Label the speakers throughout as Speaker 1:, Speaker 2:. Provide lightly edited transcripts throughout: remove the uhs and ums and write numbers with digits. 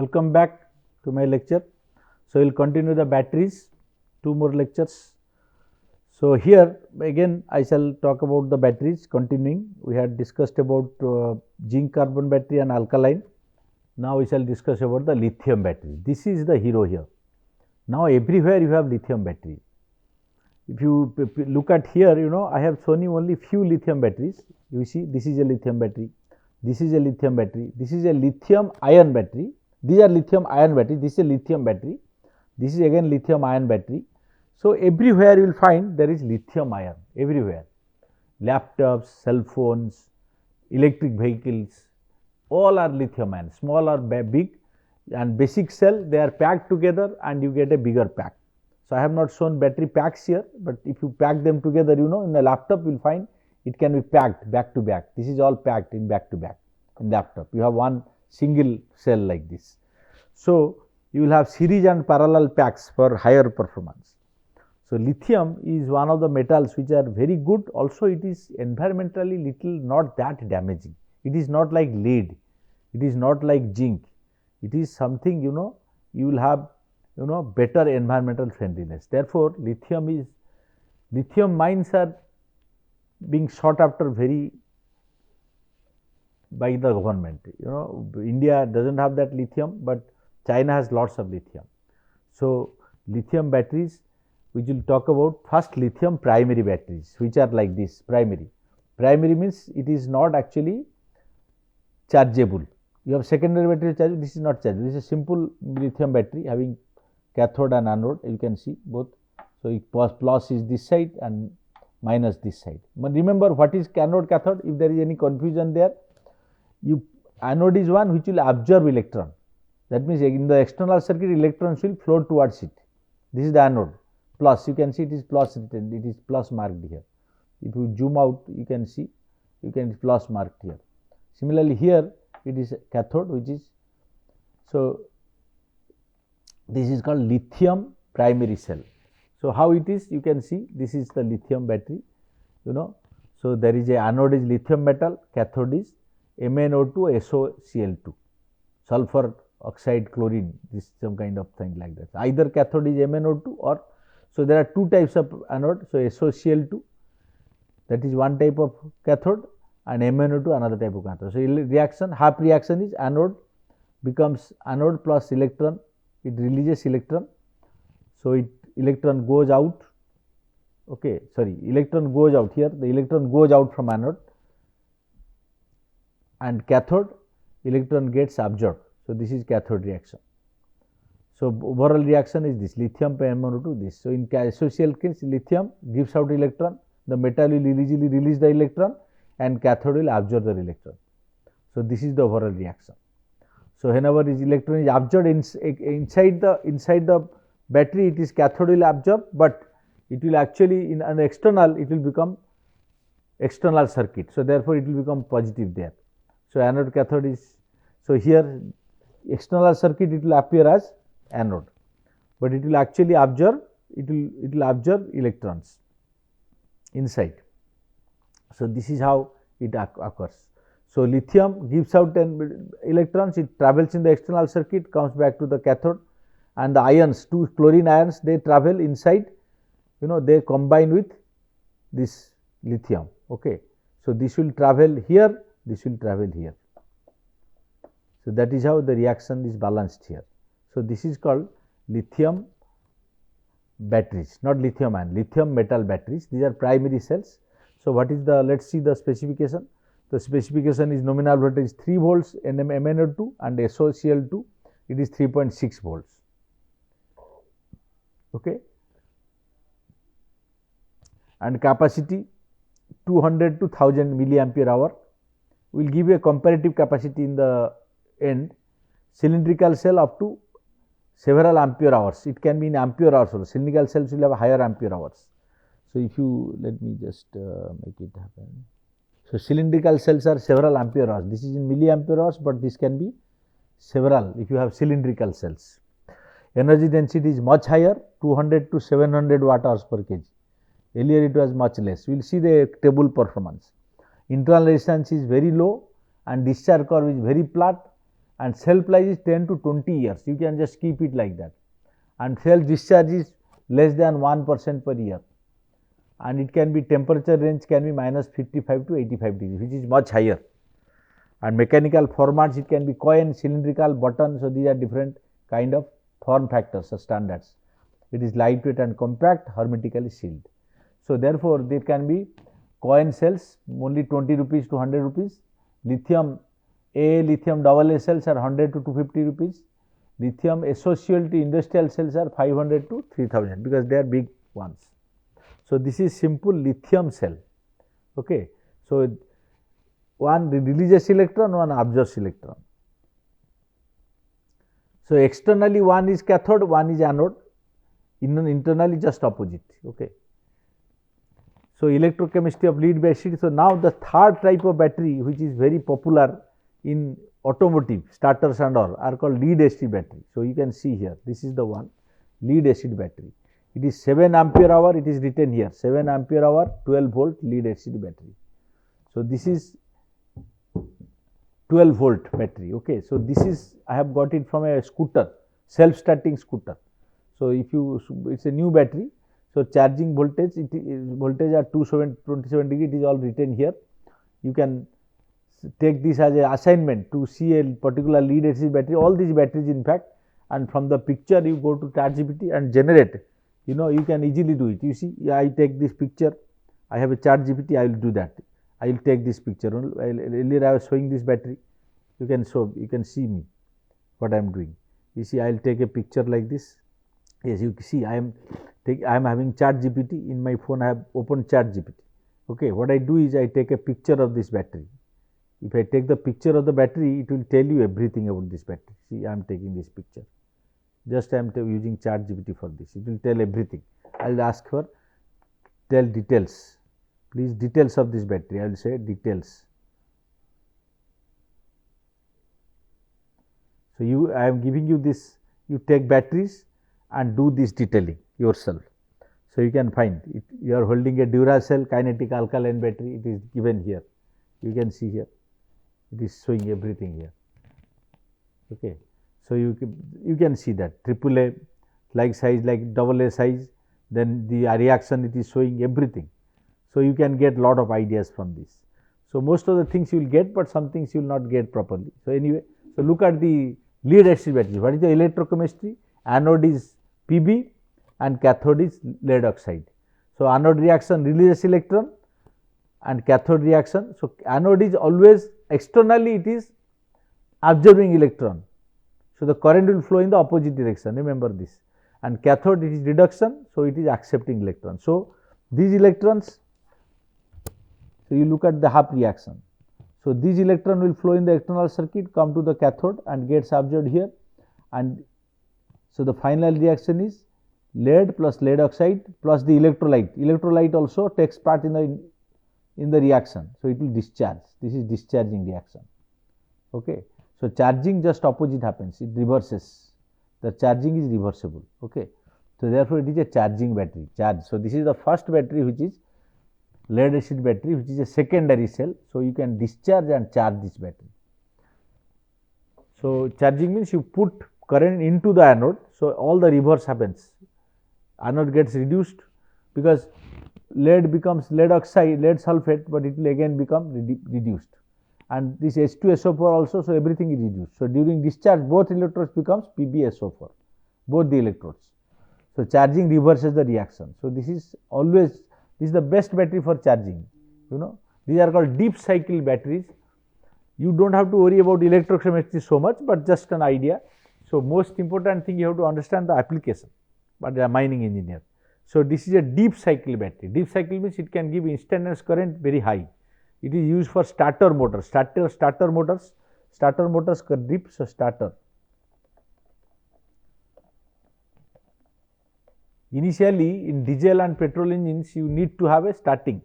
Speaker 1: Welcome back to my lecture. So, we will continue the batteries, 2 more lectures. So, here again I shall talk about the batteries continuing. We had discussed about zinc carbon battery and alkaline. Now, we shall discuss about the lithium battery. This is the hero here. Now, everywhere you have lithium battery. If you look at here, I have shown you only few lithium batteries. You see, this is a lithium battery, this is a lithium battery, this is a lithium ion battery. These are lithium ion battery, this is a lithium battery, this is again lithium ion battery. So, everywhere you will find there is lithium ion, everywhere. Laptops, cell phones, electric vehicles, all are lithium ion, small or big, and basic cell they are packed together and you get a bigger pack. So, I have not shown battery packs here, but if you pack them together, in the laptop you will find it can be packed back to back. This is all packed in back to back in laptop. You have one single cell like this. So, you will have series and parallel packs for higher performance. So, lithium is one of the metals which are very good. Also, it is environmentally little not that damaging. It is not like lead, it is not like zinc. It is something you will have better environmental friendliness. Therefore, lithium mines are being sought after very by the government. India does not have that lithium, but China has lots of lithium. So, lithium batteries which we will talk about. First, lithium primary batteries, which are like this. Primary means it is not actually chargeable. You have secondary battery chargeable, this is not chargeable. This is a simple lithium battery having cathode and anode, you can see both. So, plus is this side and minus this side. But remember what is anode cathode, if there is any confusion there, anode is one which will absorb electron. That means in the external circuit electrons will flow towards it. This is the anode. Plus, you can see it is plus written, it is plus marked here. If you zoom out, you can see plus marked here. Similarly, here it is cathode, which is, so this is called lithium primary cell. So, how it is, you can see this is the lithium battery, So, there is a anode is lithium metal, cathode is MnO2 SOCl2, sulfur oxide chlorine, this some kind of thing like that. Either cathode is MnO2 or, so there are two types of anode. So, SOCl2, that is one type of cathode, and MnO2 another type of cathode. So, reaction, half reaction is anode becomes anode plus electron, it releases electron. So, electron goes out, electron goes out here, the electron goes out from anode, and cathode electron gets absorbed. So, this is cathode reaction. So, overall reaction is this lithium per MnO2 this. So, in social case lithium gives out electron, the metal will easily release the electron and cathode will absorb the electron. So, this is the overall reaction. So, whenever this electron is absorbed inside the battery, it is cathode will absorb, but it will actually in an external it will become external circuit. So, therefore, it will become positive there. So, anode cathode is, so here external circuit it will appear as anode, but it will actually absorb, it will absorb electrons inside. So, this is how it occurs. So, lithium gives out electrons, it travels in the external circuit, comes back to the cathode, and the ions, two chlorine ions, they travel inside, they combine with this lithium. So, this will travel here, this will travel here. So, that is how the reaction is balanced here. So, this is called lithium batteries, not lithium ion, lithium metal batteries. These are primary cells. So, what is the, let us see the specification. The specification is nominal voltage 3 volts MnO2 and SOCl2, it is 3.6 volts. And capacity 200 to 1000 milliampere hour. We will give you a comparative capacity in the end. Cylindrical cell up to several ampere hours, it can be in ampere hours also. Cylindrical cells will have higher ampere hours. So, if you let me just make it happen. So, cylindrical cells are several ampere hours, this is in milliampere hours, but this can be several if you have cylindrical cells. Energy density is much higher, 200 to 700 watt hours per kg. Earlier it was much less. We will see the table performance. Internal resistance is very low and discharge curve is very flat, and shelf life is 10 to 20 years. You can just keep it like that, and self discharge is less than 1% per year, and it can be temperature range can be minus 55 to 85 degrees, which is much higher. And mechanical formats, it can be coin, cylindrical, button. So these are different kind of form factors or standards. It is lightweight and compact, hermetically sealed. So therefore, there can be coin cells only 20 rupees to 100 rupees. Lithium A, lithium AA cells are 100 to 250 rupees. Lithium associated industrial cells are 500 to 3000 because they are big ones. So this is simple lithium cell. Okay. So one releases electron, one absorbs electron. So externally one is cathode, one is anode. Internally just opposite. Okay. So electrochemistry of lead acid. So now the third type of battery which is very popular in automotive starters and all are called lead acid battery. So you can see here, this is the one, lead acid battery. It is 7 ampere hour, it is written here, 7 ampere hour, 12 volt lead acid battery. So this is 12 volt battery. Okay. So this is, I have got it from a scooter, self starting scooter. So if you, it's a new battery. So charging voltage, voltage at 27 degree, it is all written here. You can take this as a assignment to see a particular lead acid battery, all these batteries in fact, and from the picture you go to ChatGPT and generate. You know, you can easily do it. You see, I take this picture, I have a ChatGPT, I will do that. I will take this picture. Earlier I was showing this battery. You can show, you can see me what I am doing. You see, I will take a picture like this. Yes, you see, I am having ChatGPT in my phone. I have opened ChatGPT. Okay, what I do is I take a picture of this battery. If I take the picture of the battery, it will tell you everything about this battery. See, I am taking this picture. Just I am using ChatGPT for this. It will tell everything. I will ask for tell details. Please, details of this battery. I will say details. So I am giving you this. You take batteries and do this detailing yourself. So you can find it. You are holding a Duracell kinetic alkaline battery. It is given here. You can see here. It is showing everything here. Okay. So you can see that AAA like size, like AA size. Then the reaction, it is showing everything. So you can get lot of ideas from this. So most of the things you will get, but some things you will not get properly. So anyway, so look at the lead acid battery. What is the electrochemistry? Anode is Pb and cathode is lead oxide. So anode reaction releases electron and cathode reaction. So anode is always externally, it is absorbing electron. So the current will flow in the opposite direction, remember this. And cathode, it is reduction, so it is accepting electron. So these electrons, so you look at the half reaction. So these electron will flow in the external circuit, come to the cathode and gets absorbed here, and so the final reaction is lead plus lead oxide plus the electrolyte. Electrolyte also takes part in the reaction. So it will discharge. This is discharging reaction. Okay. So charging just opposite happens. It reverses. The charging is reversible. Okay. So therefore it is a charging battery. Charge. So this is the first battery which is lead acid battery, which is a secondary cell. So you can discharge and charge this battery. So charging means you put current into the anode. So all the reverse happens. Anode gets reduced because lead becomes lead oxide, lead sulfate, but it will again become reduced. And this H2SO4 also, so everything is reduced. So during discharge, both electrodes becomes PbSO4, both the electrodes. So charging reverses the reaction. So this is always, this is the best battery for charging. You know, these are called deep cycle batteries. You don't have to worry about electrochemistry so much, but just an idea. So most important thing, you have to understand the application, but a mining engineer. So this is a deep cycle battery. Deep cycle means it can give instantaneous current very high. It is used for starter motors. Starter motors deep, so starter. Initially in diesel and petrol engines, you need to have a starting.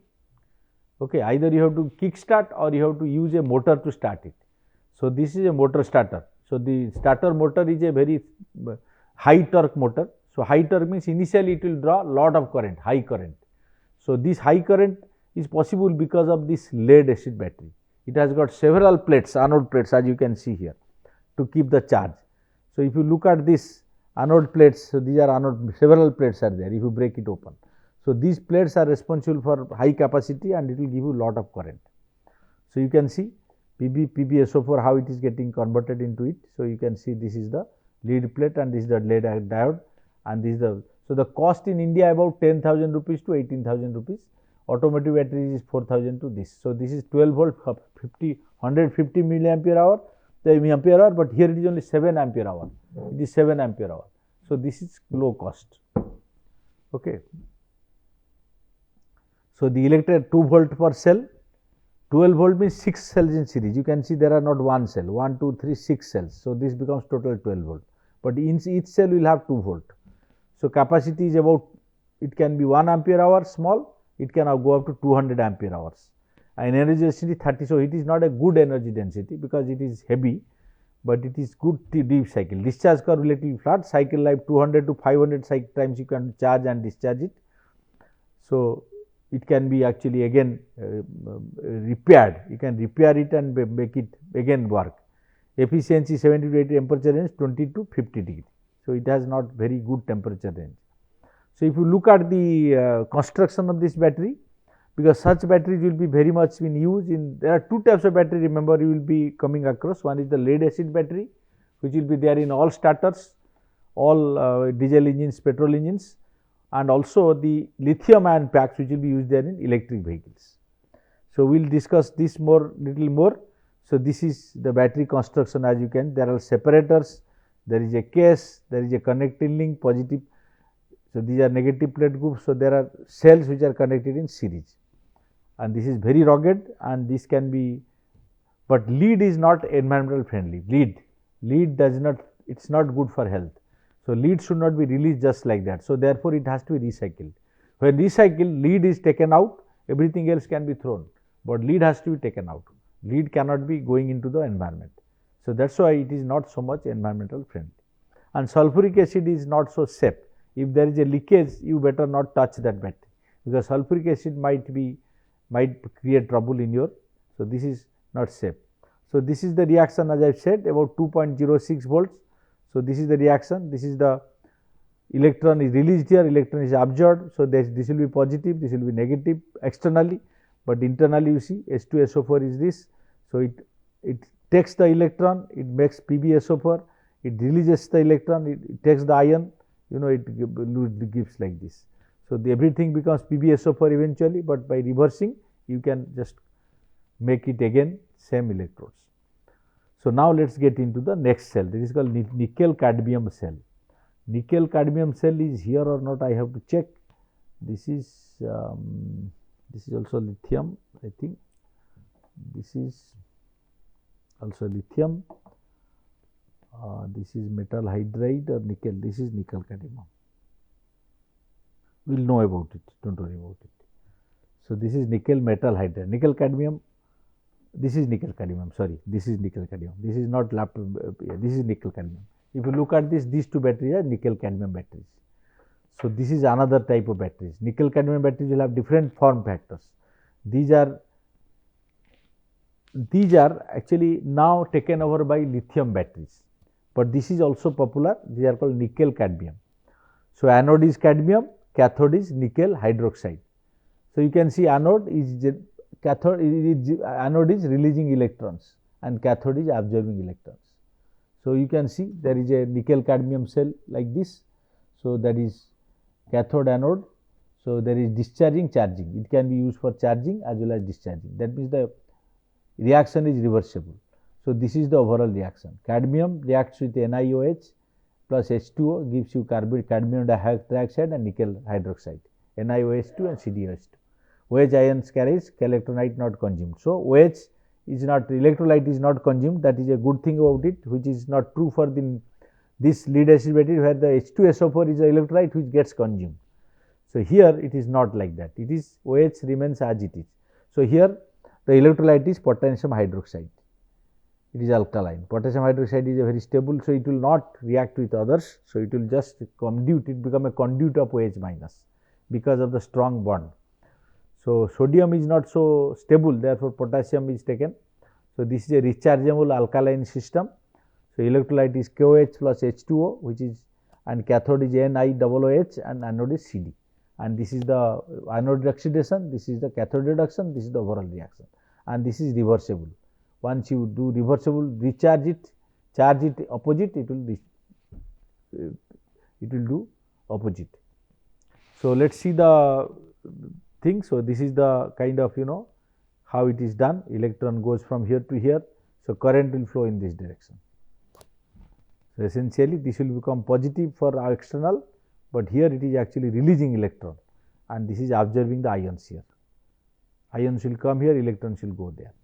Speaker 1: Okay, either you have to kick start or you have to use a motor to start it. So this is a motor starter. So the starter motor is a very high torque motor. So high torque means initially it will draw lot of current, high current. So this high current is possible because of this lead acid battery. It has got several plates, anode plates, as you can see here. to keep the charge. So, if you look at this anode plates, so these are anode, several plates are there if you break it open. So, these plates are responsible for high capacity and it will give you lot of current. So, you can see PbSO4 how it is getting converted into it. So, you can see this is the lead plate and this is the lead diode and this is the. So, the cost in India about 10,000 rupees to 18,000 rupees, automotive batteries is 4,000 to this. So, this is 12 volt 150 milliampere hour, the ampere hour, but here it is only 7 ampere hour, it is 7 ampere hour. So, this is low cost. Okay. So, the electric 2 volt per cell, 12 volt means 6 cells in series. You can see there are not one cell, 1, 2, 3, 6 cells. So, this becomes total 12 volt, but in each cell will have 2 volt. So, capacity is about, it can be 1 ampere hour small, it can go up to 200 ampere hours. And energy density 30. So, it is not a good energy density because it is heavy, but it is good deep cycle. Discharge curve relatively flat, cycle life 200 to 500 cycle times you can charge and discharge it. So, it can be actually again repaired, you can repair it and make it again work. Efficiency 70 to 80, temperature range 20 to 50 degree. So, it has not very good temperature range. So, if you look at the construction of this battery, because such batteries will be very much in use in, there are two types of battery, remember you will be coming across. One is the lead acid battery, which will be there in all starters, all diesel engines, petrol engines, and also the lithium ion packs which will be used there in electric vehicles. So, we will discuss this little more. So, this is the battery construction, as you can, there are separators, there is a case, there is a connecting link, positive. So, these are negative plate groups. So, there are cells which are connected in series, and this is very rugged and this can be, but lead is not environmental friendly. Lead does not, it is not good for health. So, lead should not be released just like that. So, therefore, it has to be recycled. When recycled, lead is taken out, everything else can be thrown, but lead has to be taken out. Lead cannot be going into the environment. So, that is why it is not so much environmental friendly. And sulfuric acid is not so safe. If there is a leakage, you better not touch that battery, because sulfuric acid might create trouble in your. So, this is not safe. So, this is the reaction, as I have said, about 2.06 volts. So, this is the reaction, this is the electron is released here, electron is absorbed. So, this will be positive, this will be negative externally, but internally you see H2SO4 is this. So, it takes the electron, it makes PbSO4, it releases the electron, it takes the ion, you know, it gives like this. So, everything becomes PbSO4 eventually, but by reversing you can just make it again same electrodes. So, now let us get into the next cell, this is called nickel cadmium cell. Nickel cadmium cell is here or not, I have to check. This is also lithium, I think. This is also lithium. This is metal hydride or nickel. This is nickel cadmium. We will know about it, do not worry about it. So, this is nickel metal hydride, nickel cadmium. This is nickel cadmium, sorry, this is nickel cadmium. This is not this is nickel cadmium. If you look at this, these two batteries are nickel cadmium batteries. So, this is another type of batteries. Nickel cadmium batteries will have different form factors. These are actually now taken over by lithium batteries, but this is also popular. These are called nickel cadmium. So, anode is cadmium, cathode is nickel hydroxide. So, you can see anode is anode is releasing electrons and cathode is absorbing electrons. So, you can see there is a nickel cadmium cell like this. So, that is cathode anode. So, there is discharging charging, it can be used for charging as well as discharging, that means the reaction is reversible. So, this is the overall reaction. Cadmium reacts with NiOH plus H2O gives you cadmium dioxide and nickel hydroxide, NiOH2 and CdOH2. OH ions carries electrolyte not consumed. So, OH is not, electrolyte is not consumed, that is a good thing about it, which is not true for this lead acid battery, where the H2SO4 is the electrolyte which gets consumed. So, here it is not like that, it is OH remains as it is. So, here the electrolyte is potassium hydroxide, it is alkaline. Potassium hydroxide is a very stable, so it will not react with others. So, it will just conduit, it become a conduit of OH minus because of the strong bond. So, sodium is not so stable, therefore, potassium is taken. So, this is a rechargeable alkaline system. So, electrolyte is KOH plus H2O, which is, and cathode is NiOOH and anode is CD, and this is the anode oxidation, this is the cathode reduction, this is the overall reaction, and this is reversible. Once you do reversible, recharge it, charge it opposite, it will do opposite. So, let us see the thing. So, this is the kind of how it is done. Electron goes from here to here. So, current will flow in this direction. So, essentially this will become positive for our external, but here it is actually releasing electron, and this is absorbing the ions here. Ions will come here, electrons will go there.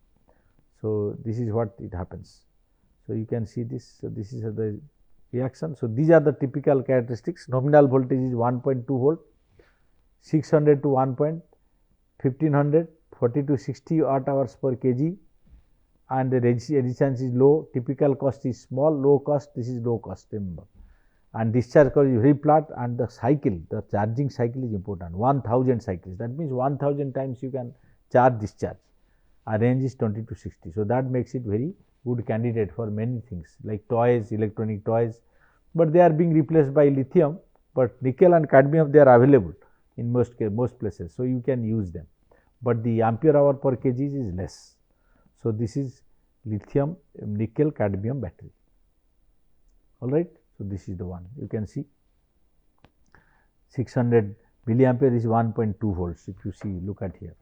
Speaker 1: So, this is what it happens. So, you can see this. So, this is the reaction. So, these are the typical characteristics. Nominal voltage is 1.2 volt, 600 to 1500, 40 to 60 watt hours per kg, and the resistance is low. Typical cost is small, low cost, this is low cost, remember. And discharge curve is very flat, and the cycle, the charging cycle is important, 1000 cycles. That means 1000 times you can charge discharge, and range is 20 to 60. So, that makes it very good candidate for many things like toys, electronic toys, but they are being replaced by lithium, but nickel and cadmium they are available in most places. So, you can use them, but the ampere hour per kg is less. So, this is lithium nickel cadmium battery, all right. So, this is the one you can see 600 milliampere is 1.2 volts. If you see, look at here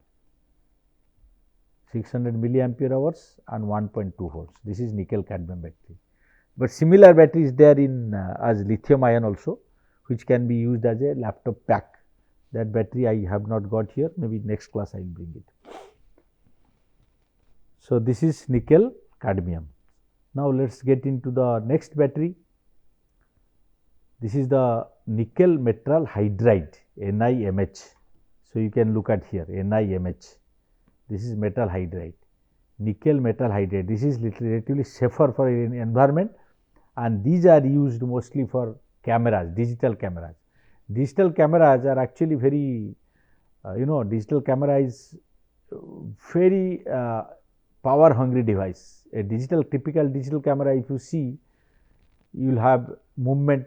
Speaker 1: 600 milliampere hours and 1.2 volts. This is nickel cadmium battery, but similar battery is there in as lithium ion also, which can be used as a laptop pack. That battery I have not got here, maybe next class I will bring it. So, this is nickel cadmium. Now, let us get into the next battery. This is the nickel metal hydride, NiMH. So, you can look at here NiMH. This is metal hydride, nickel metal hydride. This is relatively safer for environment, and these are used mostly for cameras, digital cameras. Digital cameras are actually very, digital camera is very power hungry device. A typical digital camera, if you see, you will have movement,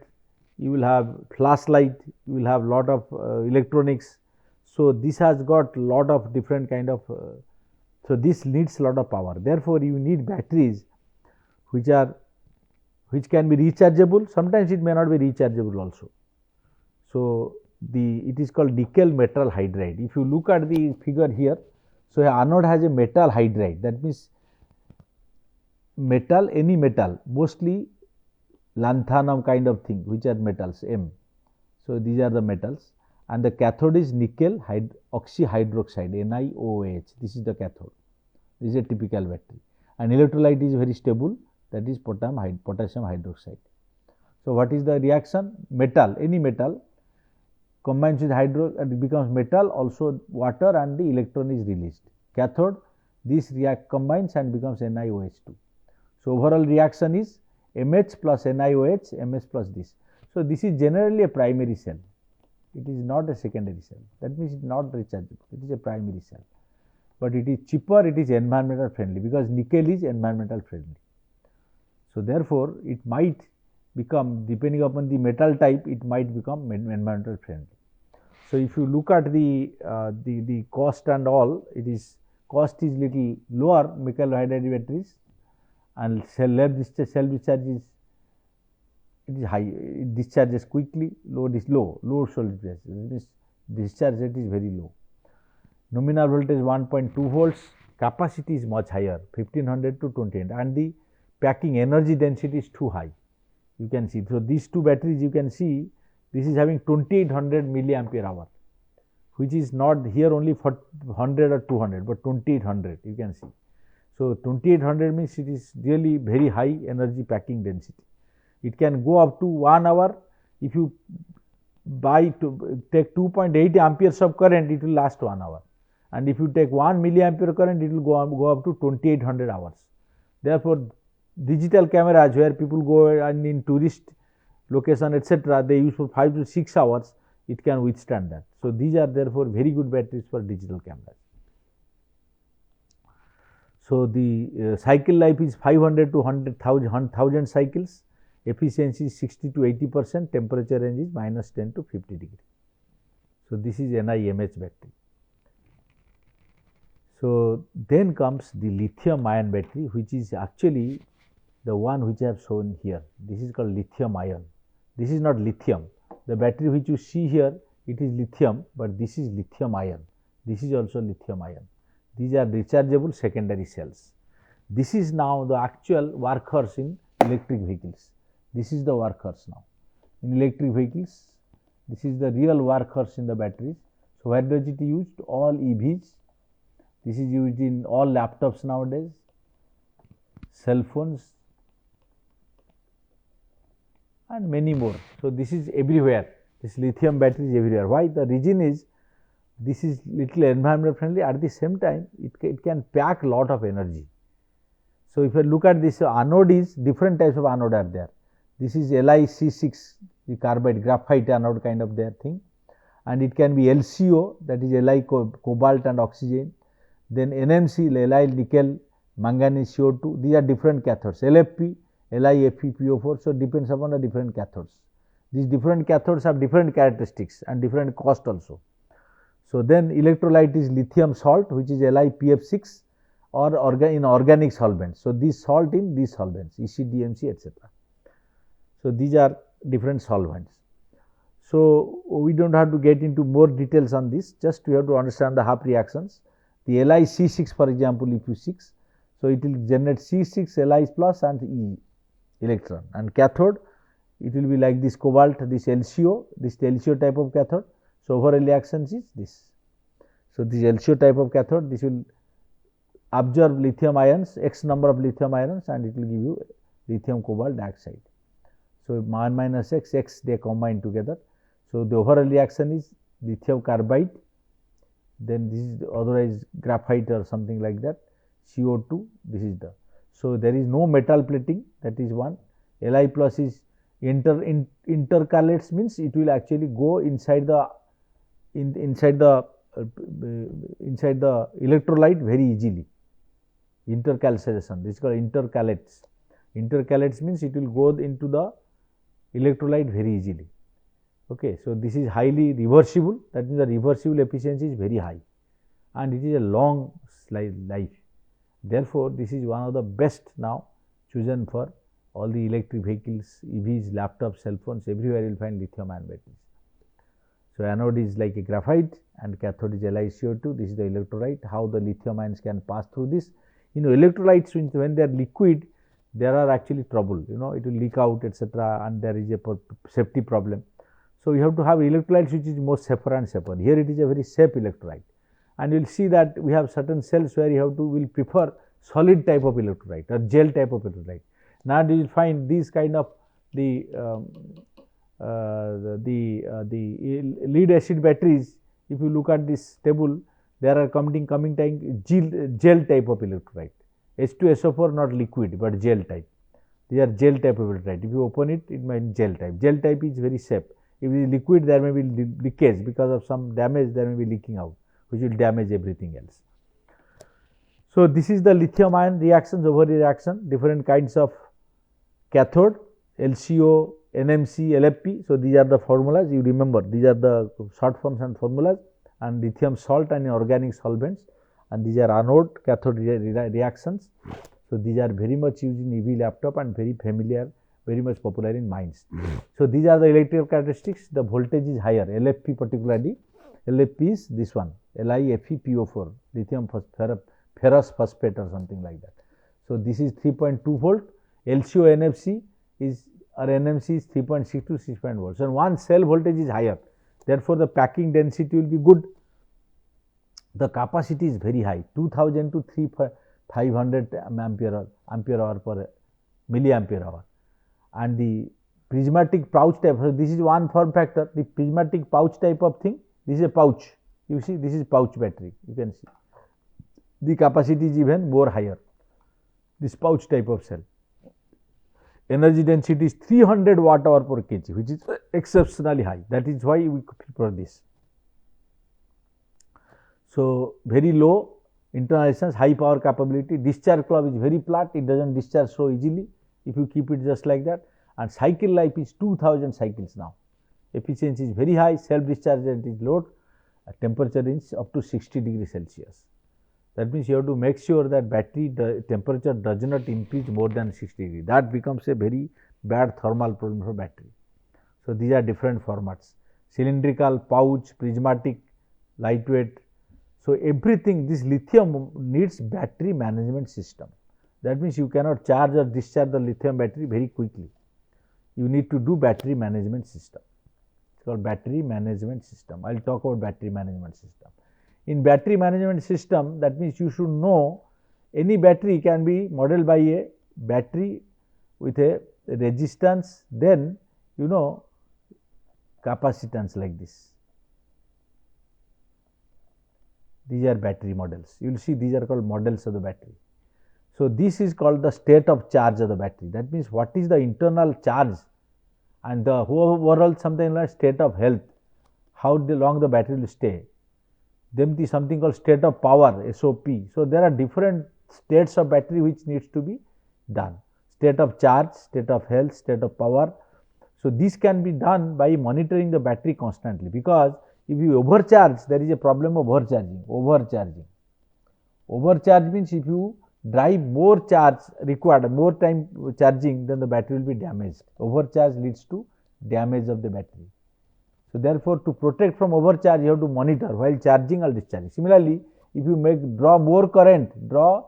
Speaker 1: you will have flashlight, you will have lot of electronics. So, this has got lot of different kind of, so this needs lot of power. Therefore, you need batteries which can be rechargeable. Sometimes it may not be rechargeable also. So, it is called nickel metal hydride. If you look at the figure here, so anode has a metal hydride, that means metal, any metal, mostly lanthanum kind of thing, which are metals M. So, these are the metals, and the cathode is nickel oxyhydroxide NiOOH. This is the cathode. This is a typical battery, and electrolyte is very stable, that is potassium hydroxide. So, what is the reaction? Metal, any metal combines with hydro and it becomes metal, also water, and the electron is released. Cathode, this combines and becomes NiOH2. So, overall reaction is MH plus NiOH, MS plus this. So, this is generally a primary cell, it is not a secondary cell, that means it is not rechargeable, it is a primary cell, but it is cheaper, it is environmental friendly, because nickel is environmental friendly. So, therefore, it might become, depending upon the metal type, it might become environmental friendly. So, if you look at the cost and all, cost is little lower nickel hydride batteries, and cell discharge is high, it discharges quickly, load is low, load cell discharge, means discharge rate is very low. Nominal voltage 1.2 volts, capacity is much higher, 1500 to 2000, and the packing energy density is too high, you can see. So, these two batteries you can see, this is having 2800 milliampere hour, which is not here only for 100 or 200, but 2800 you can see. So, 2800 means it is really very high energy packing density. It can go up to 1 hour. If you take 2.8 amperes of current, it will last 1 hour, and if you take 1 milliampere current, it will go up to 2800 hours. Therefore, digital cameras where people go and in tourist location etc., they use for 5 to 6 hours, it can withstand that. So, these are therefore very good batteries for digital cameras. So, the cycle life is 500 to 100,000 cycles, efficiency is 60 to 80%, temperature range is -10 to 50 degree. So, this is NiMH battery. So, then comes the lithium ion battery, which is actually the one which I have shown here. This is called lithium ion. This is not lithium. The battery which you see here, it is lithium, but this is lithium ion. This is also lithium ion. These are rechargeable secondary cells. This is now the actual workhorse in electric vehicles. This is the workhorse now. In electric vehicles, this is the real workhorse in the batteries. So, where does it used? All EVs. This is used in all laptops nowadays, cell phones, and many more. So, this is everywhere. This lithium battery is everywhere. Why? The reason is, this is little environment friendly, at the same time it can pack lot of energy. So, if you look at this anode, is different types of anode are there. This is LiC6, the carbide graphite anode kind of their thing, and it can be LCO, that is Li cobalt and oxygen, then NMC, Li nickel manganese CO2, these are different cathodes, LFP, LiFePO4, so depends upon the different cathodes. These different cathodes have different characteristics and different cost also. So, then electrolyte is lithium salt, which is LiPF6, or in organic solvents. So, this salt in these solvents, ECDMC, etc. So, these are different solvents. So, we do not have to get into more details on this, just we have to understand the half reactions. The LiC6, for example, if you 6, so it will generate C6, Li plus and E electron, and cathode it will be like this cobalt, this LCO, this LCO type of cathode. So, overall reactions is this. So, this LCO type of cathode, this will absorb lithium ions, X number of lithium ions, and it will give you lithium cobalt dioxide. So, 1 minus X, X they combine together. So, the overall reaction is lithium carbide, then this is otherwise graphite or something like that, CO2, this is the. So, there is no metal plating, that is one. Li plus is intercalates, means it will actually go inside the inside the electrolyte very easily. Intercalation, this is called intercalates. Intercalates means it will go into the electrolyte very easily. Okay. So, this is highly reversible, that means the reversible efficiency is very high, and it is a long life. Therefore, this is one of the best now chosen for all the electric vehicles, EVs, laptops, cell phones, everywhere you will find lithium ion batteries. So, anode is like a graphite and cathode is LiCO2, this is the electrolyte. How the lithium ions can pass through this? Electrolytes, when they are liquid, there are actually trouble, it will leak out, etc., and there is a safety problem. So, you have to have electrolytes which is more safer and safer. Here it is a very safe electrolyte, and you will see that we have certain cells where you will prefer solid type of electrolyte or gel type of electrolyte. Now, you will find these kind of the lead acid batteries. If you look at this table, there are coming time gel type of electrolyte, H2SO4 not liquid but gel type. These are gel type of electrolyte. If you open it, it might be gel type. Gel type is very safe. If it is liquid, there may be leakage, because of some damage there may be leaking out, which will damage everything else. So, this is the lithium ion reactions, overall reaction, different kinds of cathode, LCO, NMC, LFP. So, these are the formulas, you remember, these are the short forms and formulas, and lithium salt and organic solvents, and these are anode cathode reactions. So, these are very much used in EV laptop and very familiar, very much popular in mines. So, these are the electrical characteristics. The voltage is higher, LFP particularly. LFP is this one, LiFePO4, lithium ferrous phosphate or something like that. So, this is 3.2 volt, LCO NFC is, or NMC is 3.6 to 6.1 volts. So, one cell voltage is higher, therefore, the packing density will be good. The capacity is very high, 2000 to 3500 ampere hour per milliampere hour, and the prismatic pouch type. So, this is one form factor, the prismatic pouch type of thing. This is a pouch, you see, this is pouch battery, you can see the capacity is even more higher, this pouch type of cell. Energy density is 300 watt hour per kg, which is exceptionally high, that is why we prefer this. So, very low internal resistance, high power capability, discharge curve is very flat, it does not discharge so easily if you keep it just like that, and cycle life is 2000 cycles now. Efficiency is very high, self discharge rate is low, temperature is up to 60 degrees Celsius. That means you have to make sure that battery temperature does not increase more than 60 degrees. That becomes a very bad thermal problem for battery. So, these are different formats: cylindrical, pouch, prismatic, lightweight. So, everything this lithium needs battery management system. That means you cannot charge or discharge the lithium battery very quickly. You need to do battery management system. It is called battery management system. I will talk about battery management system. In battery management system, that means you should know any battery can be modeled by a battery with a resistance, then you know capacitance like this. These are battery models. You will see these are called models of the battery. So, this is called the state of charge of the battery. That means what is the internal charge and the overall something like state of health, how long the battery will stay. Then is something called state of power, SOP. So, there are different states of battery which needs to be done. State of charge, state of health, state of power. So, this can be done by monitoring the battery constantly, because if you overcharge, there is a problem of overcharging. Overcharge means if you drive more charge required, more time charging, then the battery will be damaged. Overcharge leads to damage of the battery. So, therefore, to protect from overcharge, you have to monitor while charging or discharging. Similarly, if you draw more current, draw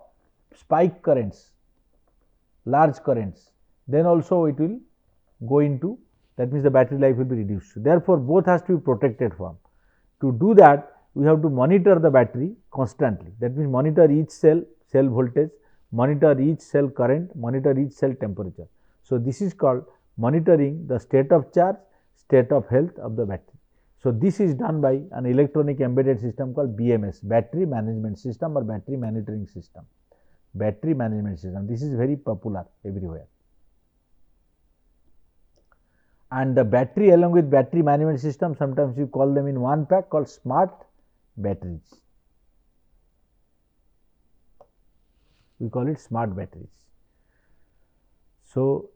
Speaker 1: spike currents, large currents, then also it will go into, that means the battery life will be reduced. Therefore, both has to be protected from. To do that, we have to monitor the battery constantly. That means monitor each cell voltage, monitor each cell current, monitor each cell temperature. So, this is called monitoring the state of charge, state of health of the battery. So, this is done by an electronic embedded system called BMS, battery management system or battery monitoring system. Battery management system, this is very popular everywhere. And the battery along with battery management system, sometimes you call them in one pack, called smart batteries. We call it smart batteries. So,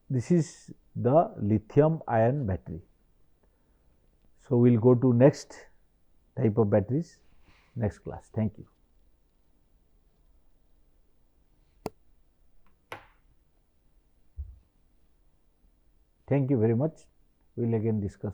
Speaker 1: this is the lithium ion battery. So, we will go to next type of batteries next class. Thank you. Thank you very much. We will again discuss.